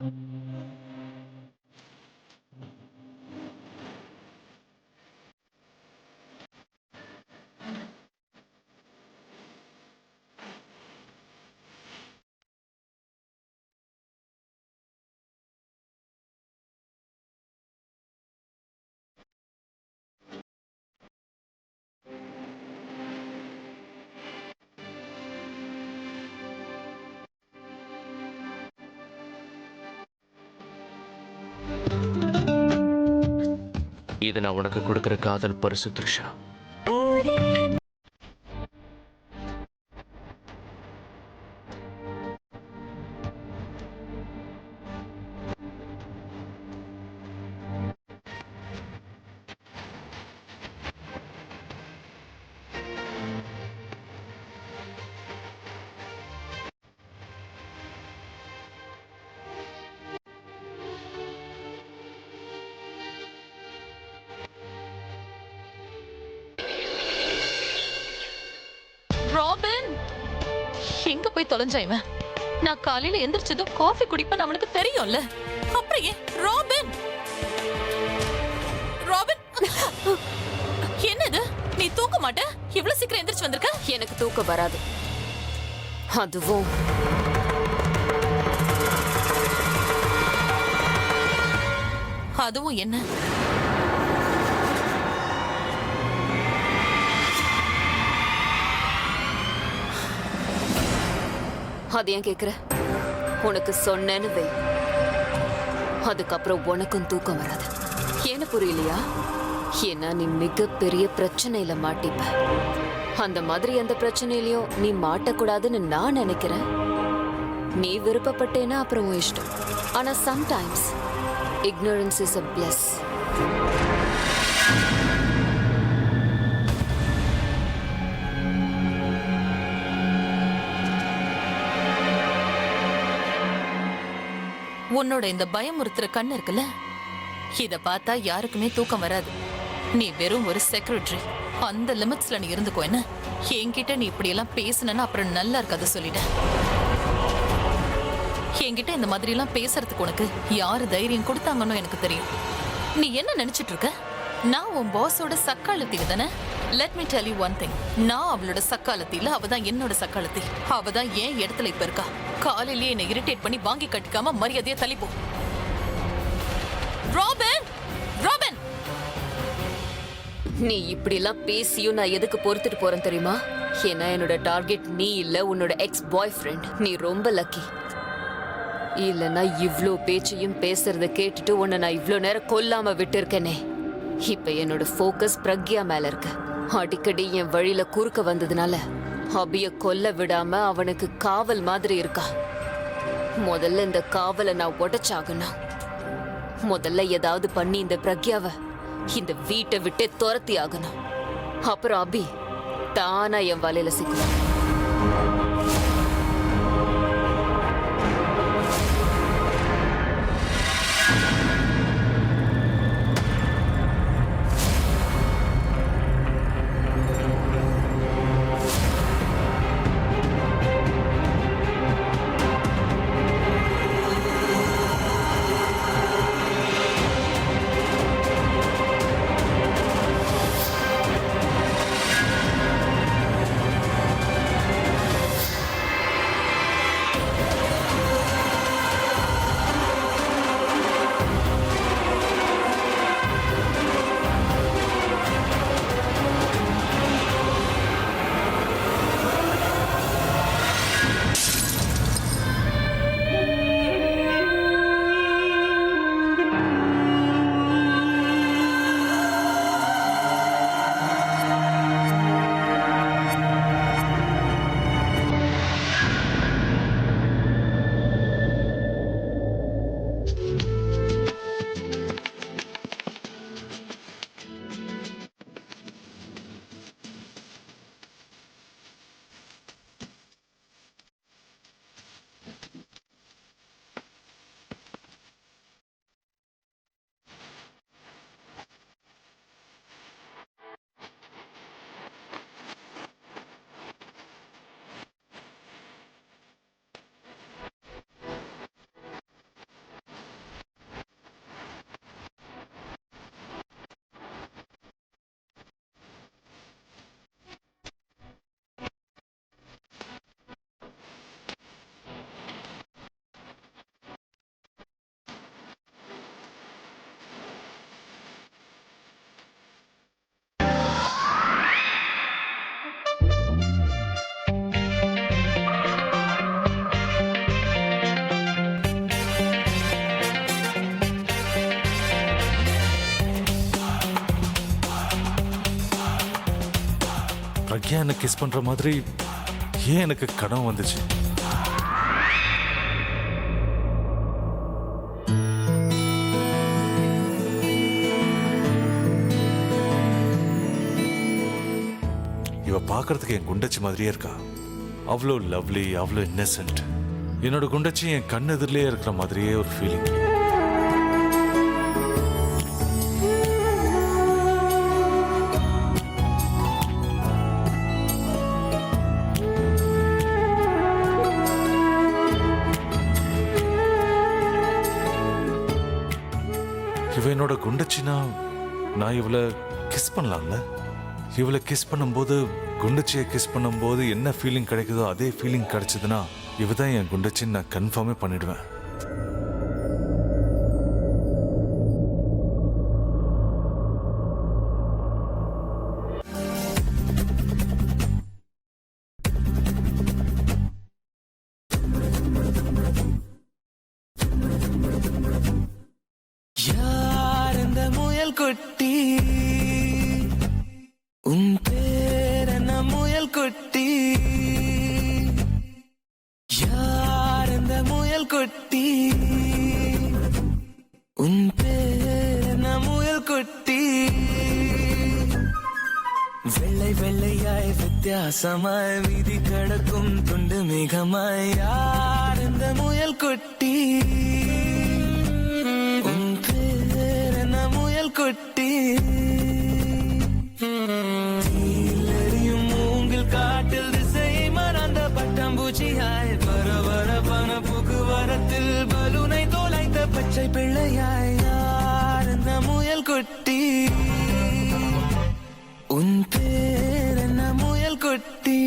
இது நான் உனக்கு கொடுக்கிற காதல் பரிசு த்ரிஷா. ராபின், எங்க போய் தொலைஞ்சா இவன்? நான் காலையில எந்திரிச்சதும் காஃபி குடிப்பேன் அவனுக்கு தெரியும்ல. அப்புறம் ஏன் ராபின்? ராபின், என்னது? நீ தூக்க மாட்ட? இவ்வளவு சீக்கிரம் எந்திரிச்சு வந்திருக்க? எனக்கு தூக்கம் வராது. அதுவும் அதுவும் என்ன? அது ஏன் கேக்குற? உனக்கு சொன்னேன்னு வை, அதுக்கப்புறம் உனக்கும் தூக்கம் வராது. ஏன்னு புரியலையா? ஏன்னா நீ மிகப்பெரிய பிரச்சனையில மாட்டிப்ப. அந்த மாதிரி எந்த பிரச்சனையிலயும் நீ மாட்டக்கூடாதுன்னு நான் நினைக்கிறேன். நீ விருப்பப்பட்டேன்னா அப்புறம் உன் இஷ்டம். ஆனா sometimes ignorance is a bliss. உன்னோட இந்த பயமுறுத்துற கண்ணு இருக்குல்ல, இத பார்த்தா யாருக்குமே தூக்கம் வராது. நீ வெறும் ஒரு செக்ரட்டரி. அந்த லிமிட்ஸ்ல நீ இருந்துக்கோ. என்ன என்கிட்ட நீ இப்படி எல்லாம் பேசுனா அப்புறம் நல்லா இருக்காது சொல்லிட. என்கிட்ட இந்த மாதிரி எல்லாம் பேசுறதுக்கு உனக்கு யாரு தைரியம் கொடுத்தாங்கன்னு எனக்கு தெரியும். நீ என்ன நினைச்சிட்டு இருக்க? நான் உன் பாஸோட சக்காலத்தி தானே? Let me tell you one thing. நான் அவளோட சக்காலத்தி இல்ல, அவதான் என்னோட சக்காலத்தி. அவதான் ஏன் இடத்துல இப்ப இருக்கா. காலையிலேயே என்னை இரிட்டேட் பண்ணி வாங்கி கட்டிக்காம மரியாதையா தள்ளிப்போ. ராபின், ராபின், நீ இப்படி எல்லாம் பேசியும் நான் எதுக்கு பொறுத்துட்டு போறேன் தெரியுமா? ஏன்னா என்னோட டார்கெட் நீ இல்ல, உன்னோட எக்ஸ் பாய் ஃப்ரெண்ட். நீ ரொம்ப லக்கி. இல்லனா இவ்ளோ பேச்சையும் பேசுறத கேட்டுட்டு உன்னை நான் இவ்ளோ நேரம் கொல்லாம விட்டு இருக்கேனே. இப்ப என்னோட ஃபோக்கஸ் பிரக்யா மேல இருக்கு. அடிக்கடி என் வழியில குறுக்க வந்ததுனால அபிய கொல்ல விடாம அவனுக்கு காவல் மாதிரி இருக்கா. முதல்ல இந்த காவலை நான் உடைச்சாகணும். முதல்ல ஏதாவது பண்ணி இந்த பிரக்யாவை இந்த வீட்டை விட்டு துரத்தி ஆகணும். அப்புறம் அபி தானா என் வலையில சிக்குவான். அகைன் என்ன கிஸ் பண்ற மாதிரி ஏன் எனக்கு கனவு வந்துச்சு? இவ பார்க்கறதுக்கு என் குண்டச்சி மாதிரியே இருக்கா. அவ்வளோ லவ்லி, அவ்வளோ இன்னசென்ட். என்னோட குண்டச்சி என் கண் எதிரிலே இருக்கிற மாதிரியே ஒரு ஃபீலிங். இவ என்னோட குண்டச்சினா நான் இவளை கிஸ் பண்ணலாம்ல? இவளை கிஸ் பண்ணும்போது, குண்டச்சியை கிஸ் பண்ணும்போது என்ன ஃபீலிங் கிடைக்குதோ அதே ஃபீலிங் கிடைச்சதுன்னா இவ தான் என் குண்டச்சின்னு நான் கன்ஃபார்மே பண்ணிடுவேன். யார் இந்த முயல் குட்டி? உன் பேர் என்ன முயல் குட்டி? யார் இந்த முயல் குட்டி? உன் பேர் என்ன முயல் குட்டி? வெள்ளை வெள்ளையாய் வித்தியாசமாய் வீதி கடக்கும் துண்டு மேகமாய் யார் இந்த முயல் குட்டி? உன் பேர் என்ன முயல் குட்டி? தீயிலெரியும் மூங்கில் காட்டில் திசை மறந்த பட்டாம்பூச்சியாய் பரபரப்பான போக்குவரத்தில் பலூனை தோலைத்த பச்சை பிள்ளையாய் யார் இந்த முயல் குட்டி? உன் பேர் என்ன முயல் குட்டி?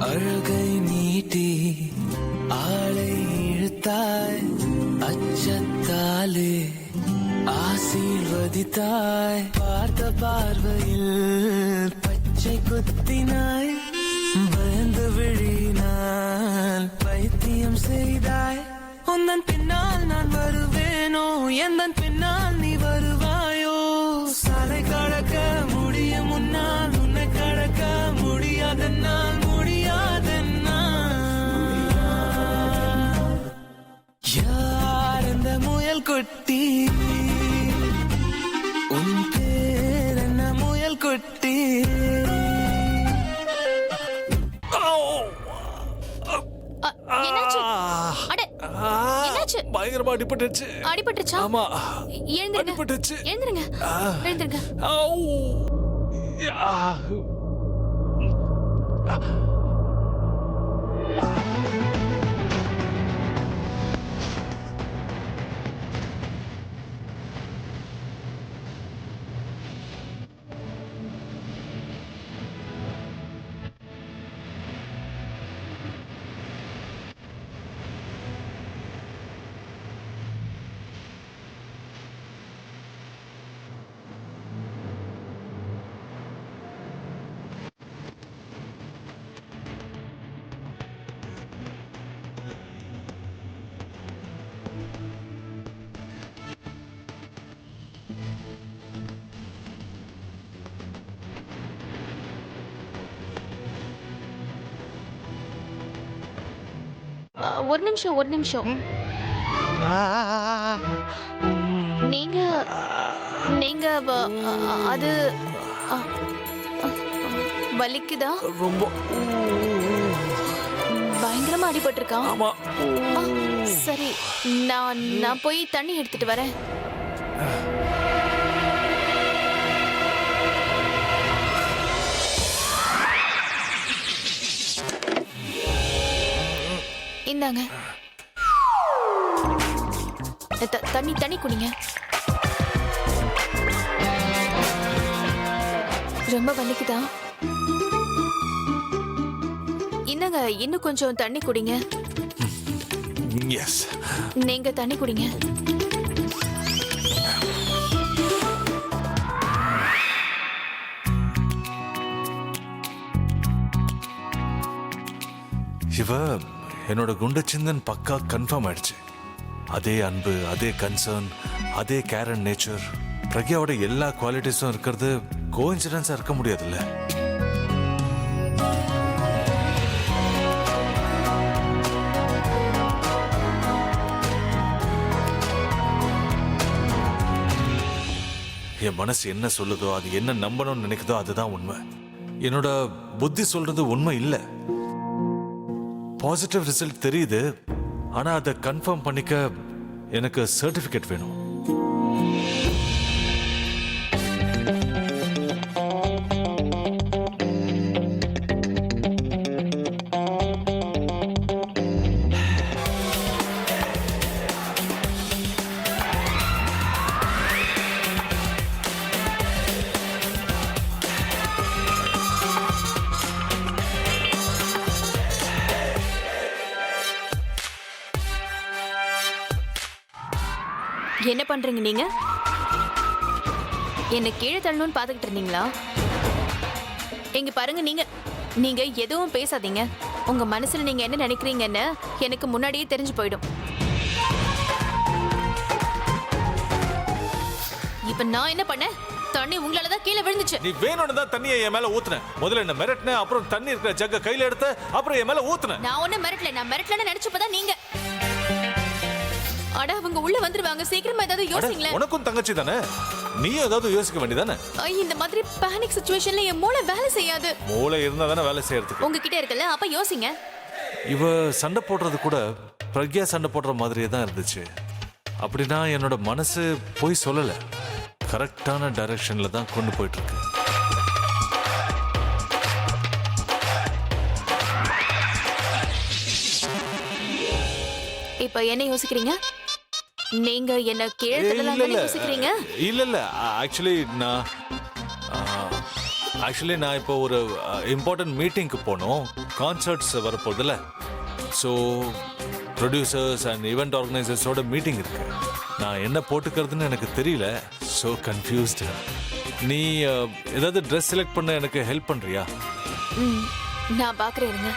அழகை நீட்டி ஆளை இழுத்தாய், அச்சத்தாலே ஆசீர்வதித்தாய், பார்த்த பார்வையில் பச்சை குத்தினாய், பயந்து விழினால் பைத்தியம் செய்தாய். உந்தன் பின்னால் நான் வருவேனோ, எந்தன் பின்னால் நீ வருவாயோ? சாலை கடக்க முடியும் முன்னால் உன்னை கடக்க முடியாதென்னால் யார் இந்த முயல் குட்டி? உன் பேர் என்ன முயல் குட்டி? என்னாச்சு? அட, என்னாச்சு? பயங்கரமா அடிபட்டுச்சு. அடிபட்டுச்சா? ஆமா, எழுந்திருங்க. அடிபட்டுச்சு. எழுந்திருங்க. எழுந்திருங்க. ஒரு நிமிஷம். நீங்க நீங்க அது வலிக்குதா? ரொம்ப பயங்கரமா அடிபட்டிருக்கா? ஆமா. சரி, நான் போய் தண்ணி எடுத்துட்டு வரேன். இந்தாங்க, தண்ணி குடிங்க. ரொம்ப வலிக்குதா? இந்தாங்க, இன்னும் கொஞ்சம் தண்ணி குடிங்க. எஸ், நீங்க தண்ணி குடிங்க. இவ என்னோட குண்டச்சிந்தன் பக்கா கன்ஃபார்ம் ஆயிடுச்சு. அதே அன்பு, அதே கன்சர்ன், அதே கேர் அண்ட் நேச்சர், பிரக்யாவோட எல்லா குவாலிட்டிஸும் இருக்கிறது கோஇன்சிடென்ஸா இருக்க முடியாதுல்ல. என் மனசு என்ன சொல்லுதோ, அது என்ன நம்பணும்னு நினைக்குதோ அதுதான் உண்மை. என்னோட புத்தி சொல்றது உண்மை இல்லை. பாசிட்டிவ் ரிசல்ட் தெரியுது, ஆனா அதை கன்ஃபார்ம் பண்ணிக்க எனக்கு சர்டிபிகேட் வேணும். என்ன பண்றீங்க நீங்க? என்ன கீழே தள்ளணும்னு பாத்துக்கிட்டு இருந்தீங்களா? இங்க பாருங்க, நீங்க எதுவும் பேசாதீங்க. உங்க மனசுல நீங்க என்ன நினைக்கிறீங்கன்னு எனக்கு முன்னாடியே தெரிஞ்சு போயிடும். இப்ப நான் என்ன பண்ணேன்? தண்ணி உங்களாலதான் கீழே விழுந்துச்சு. நீ வேணும்னு தான் தண்ணியை என் மேல ஊத்துன. முதல்ல என்ன மிரட்டின, அப்புறம் தண்ணி இருக்கிற ஜக்க கையில எடுத்த, அப்புறம் என் மேல ஊத்துன. நான் ஒண்ணு மிரட்டல. நான் மிரட்டலன்னு நினைச்சப்பதான் நீங்க. அட, அவங்க உள்ள வந்துருவாங்க. சீக்கிரமா ஏதாவது யோசிங்களேன். உனக்கும் தங்கச்சி தானே, நீயும் ஏதாவது யோசிக்க வேண்டியதானே. இந்த மாதிரி பேனிக் சிச்சுவேஷன்ல என் மூளை வேலை செய்யாது. மூளை இருந்தா தானே வேலை செய்யறதுக்கு. உங்ககிட்ட இருக்குல்ல, அப்ப யோசிங்க. இவ சண்டை போடுறது கூட பிரக்யா சண்டை போடுற மாதிரியே தான் இருந்துச்சு. அப்படின்னா என்னோட மனசு போய் சொல்லல, கரெக்டான டைரக்ஷன்ல தான் கொண்டு போயிட்டு இருக்கு. இப்ப என்ன யோசிக்கிறீங்க? நீங்க என்ன கீழே தள்ளலாம்னு யோசிக்கிறீங்க? இல்ல ஆக்சுவலி நான் இப்போ ஒரு இம்பார்ட்டன்ட் மீட்டிங்க்கு போனோம். கான்சர்ட்ஸ் வரப்போகுதுல்ல, ஸோ ப்ரொடியூசர்ஸ் அண்ட் ஈவெண்ட் ஆர்கனைசர்ஸோட மீட்டிங் இருக்கு. நான் என்ன போட்டுக்கிறதுன்னு எனக்கு தெரியல, ஸோ கன்ஃபியூஸ்டு. நீ ஏதாவது ட்ரெஸ் செலக்ட் பண்ண எனக்கு ஹெல்ப் பண்றியா? நான் பாக்குறேன். இருங்க.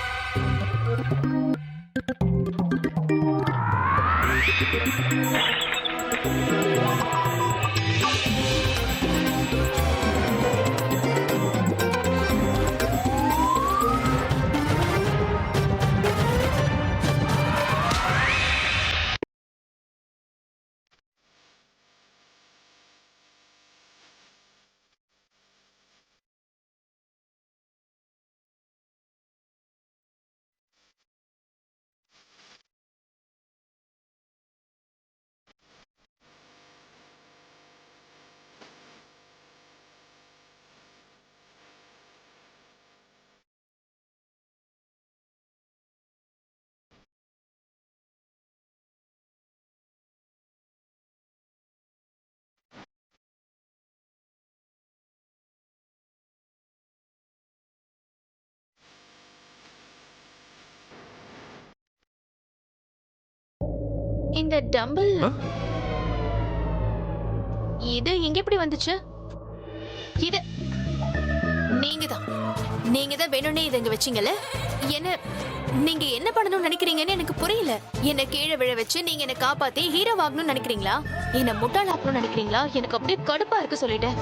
இந்த டம்பிள் இது எங்க எப்படி வந்துச்சு? இது நீங்க தான் வேணும்னே இதை இங்க வச்சீங்கல்ல. நீங்க என்ன பண்ணணும்னு நினைக்கிறீங்கன்னு எனக்கு புரியல. என்ன கீழே விழ வச்சு நீங்க என்ன காப்பாத்தி ஹீரோ ஆகணும்னு நினைக்கிறீங்களா? என்ன முட்டாள் ஆக்கணும்னு நினைக்கிறீங்களா? எனக்கு அப்படியே கடுப்பா இருக்கு சொல்லிட்டேன்.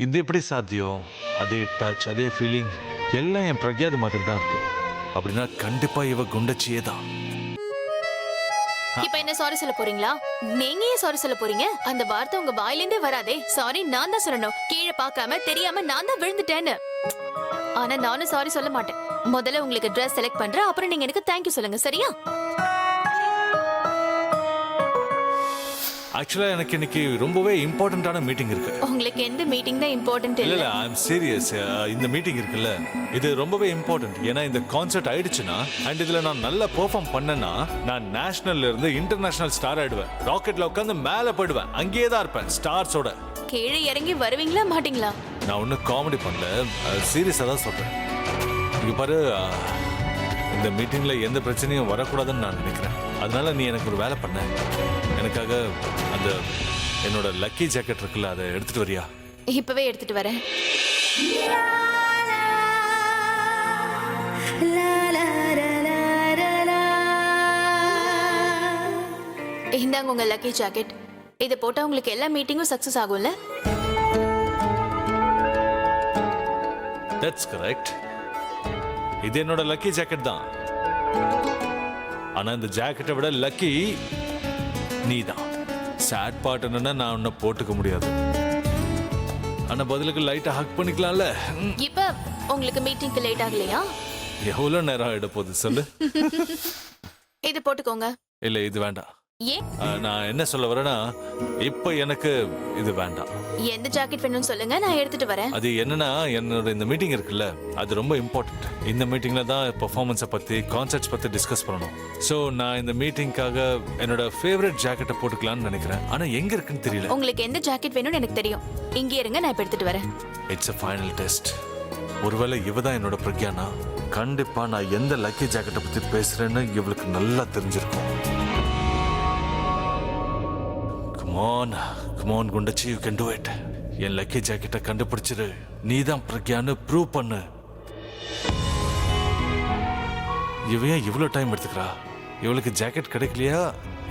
இது எப்படி சாத்தியம்? அதே டச், அதே ஃபீலிங் எல்லாம் என் பிரக்யாது மாதிரி தான் இருக்கு. அப்படின்னா கண்டிப்பா இவ குண்டச்சியே தான். இப்ப என்ன சாரி சொல்ல போறீங்களா? நீங்க ஏன் சாரி சொல்ல போறீங்க? அந்த வார்த்தை உங்க வாயிலிருந்தே வராதே. சாரி நான் தான் சொல்லணும். கீழே பார்க்காம தெரியாம நான் தான் விழுந்துட்டேன்னு. ஆனா நானும் சாரி சொல்ல மாட்டேன். முதல்ல உங்களுக்கு Dress செலக்ட் பண்றேன், அப்புறம் நீங்க எனக்கு தேங்க்யூ சொல்லுங்க, சரியா? ஆக்சுவலா எனக்கு இன்னைக்கு ரொம்பவே இம்பார்ட்டன்டான மீட்டிங் இருக்கு. உங்களுக்கு எந்த மீட்டிங் தான் இம்பார்ட்டன்ட் இல்ல இல்ல? இல்ல ஐ அம் சீரியஸ். இந்த மீட்டிங் இருக்குல்ல, இது ரொம்பவே இம்பார்ட்டன்ட். ஏன்னா இந்த கான்சர்ட் ஆயிடுச்சுன்னா அண்ட் இதுல நான் நல்லா பெர்ஃபார்ம் பண்ணேன்னா நான் நேஷனல்ல இருந்து இன்டர்நேஷனல் ஸ்டார் ஆயிடுவேன். ராக்கெட்ல உட்காந்து மேல போயிடுவேன். அங்கேயே தான் இருப்பேன் ஸ்டார்ஸோட. கீழே இறங்கி வருவீங்களா மாட்டீங்களா? நான் ஒன்றும் காமெடி பண்ணல, சீரியஸாக தான் சொல்றேன். இங்க பாரு, இந்த மீட்டிங்ல எந்த பிரச்சனையும் வரக்கூடாதுன்னு நான் நினைக்கிறேன். அதனால நீ எனக்கு ஒரு வேலை பண்ண, எனக்காக அந்த என்னோட லக்கி ஜாக்கெட் இருக்குல்ல, அதை எடுத்துட்டு வரியா? இப்பவே எடுத்துட்டு வரேன். இந்தாங்க உங்க லக்கி ஜாக்கெட். இதை போட்டா உங்களுக்கு எல்லா மீட்டிங்கும் சக்சஸ் ஆகும்ல? That's correct. இது என்னோட லக்கி ஜாக்கெட் தான். ஆனா இந்த ஜாக்கெட்டை விட லக்கி நீ தான். சேட் பார்ட் என்னன்னா நான் உன்னை போட்டுக்க முடியாது. ஆனா பதிலுக்கு லைட்டா ஹக் பண்ணிக்கலாம்ல. இப்ப உங்களுக்கு மீட்டிங்க்கு லேட் ஆகலையா? எவ்வளவு நேரம் ஆயிட போகுது சொல்லு. இது போட்டுக்கோங்க. இல்ல இது வேண்டாம். ஏன்? நான் என்ன சொல்ல வரேன்னா, இப்ப எனக்கு இது வேண்டாம். எந்த ஜாக்கெட் வேணும்னு சொல்லுங்க, நான் எடுத்துட்டு வரேன். அது என்னன்னா, என்னோட இந்த மீட்டிங் இருக்குல்ல, அது ரொம்ப இம்பார்ட்டன்ட். இந்த மீட்டிங்ல தான் பெர்ஃபார்மன்ஸை பத்தி, கான்சர்ட்ஸ் பத்தி டிஸ்கஸ் பண்ணணும். ஸோ நான் இந்த மீட்டிங்காக என்னோட ஃபேவரட் ஜாக்கெட்டை போட்டுக்கலாம்னு நினைக்கிறேன். ஆனா எங்க இருக்குன்னு தெரியல. உங்களுக்கு எந்த ஜாக்கெட் வேணும்னு எனக்கு தெரியும். இங்கே இருங்க, நான் இப்ப எடுத்துட்டு வரேன். It's a final test. ஒருவேளை இவ தான் என்னோட பிரக்யானா, கண்டிப்பா நான் எந்த லக்கி ஜாக்கெட்டை பத்தி பேசுறேன்னு இவளுக்கு நல்லா தெரிஞ்சிருக்கும். Come on குண்டச்சி, you can do it. என் லக்கி ஜாக்கெட்டை கண்டுபிடிச்சிரு. நீ தான் பிரக்யான்னு ப்ரூவ் பண்ணு. இவன் இவ்வளோ டைம் எடுத்துக்கிறா? இவளுக்கு ஜாக்கெட் கிடைக்கலையா,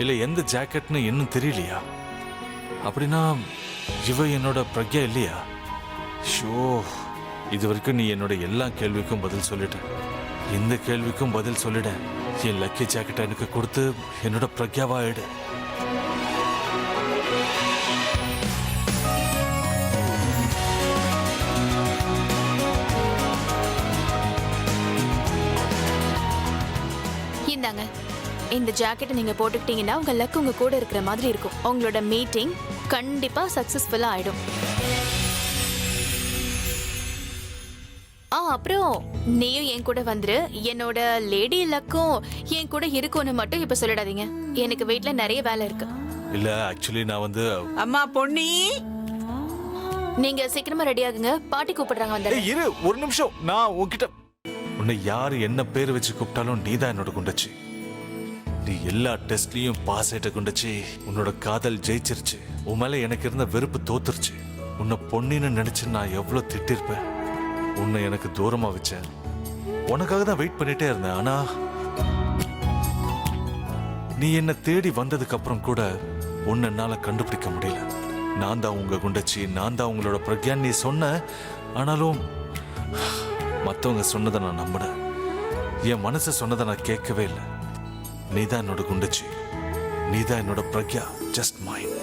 இல்லை எந்த ஜாக்கெட்னு இன்னும் தெரியலையா? அப்படின்னா இவ என்னோட பிரக்யா இல்லையா? ஷோ, இது வரைக்கும் நீ என்னோட எல்லா கேள்விக்கும் பதில் சொல்லிட்ட. இந்த கேள்விக்கும் பதில் சொல்லிட. என் லக்கி ஜாக்கெட்டை எனக்கு கொடுத்து என்னோட பிரக்யாவா ஆயிடு. இந்தாங்க, இந்த ஜாக்கெட்டை நீங்க போட்டுக்கிட்டீங்கன்னா உங்க லக் உங்க கூட இருக்கிற மாதிரி இருக்கும். உங்களோட மீட்டிங் கண்டிப்பா சக்சஸ்ஃபுல்லா ஆயிடும். அப்புறம் நீயும் என் கூட வந்துரு. என்னோட லேடி லக்கும் என் கூட இருக்கும்னு மட்டும் இப்ப சொல்லிடாதீங்க. எனக்கு வீட்ல நிறைய வேலை இருக்கு. இல்ல ஆக்சுவலி நான் வந்து அம்மா பொன்னி, நீங்க சீக்கிரமா ரெடி ஆகுங்க, பாட்டி கூப்பிடுறாங்க. வந்து இரு ஒரு நிமிஷம். நான் உன்கிட்ட உன்னை யாரு என்ன பேர் வச்சு கூப்பிட்டாலும் நீதான் என்னோட குண்டச்சி. நீ எல்லா டெஸ்ட்லயும் பாஸ் ஆயிட்ட குண்டச்சி. உன்னோட காதல் ஜெயிச்சிருச்சு. உன் மேல எனக்கு இருந்த வெறுப்பு தோத்துருச்சு. உன்னை பொன்னின்னு நினைச்சு நான் எவ்வளவு திட்டிருப்பேன். உன்னை எனக்கு தூரமா வச்சேன். உனக்காக தான் வெயிட் பண்ணிட்டே இருந்தேன். ஆனா நீ என்ன தேடி வந்ததுக்கு அப்புறம் கூட உன்னை என்னால கண்டுபிடிக்க முடியல. நான் தான் உங்க குண்டச்சி, நான் தான் உங்களோட பிரக்யான் நீ சொன்ன. ஆனாலும் மற்றவங்க சொன்னதை நான் நம்பினேன். என் மனசு சொன்னதை நான் கேட்கவே இல்லை. நீதான் என்னோட குண்டச்சி, நீதான் என்னோட பிரக்யா, ஜஸ்ட் மைண்ட்.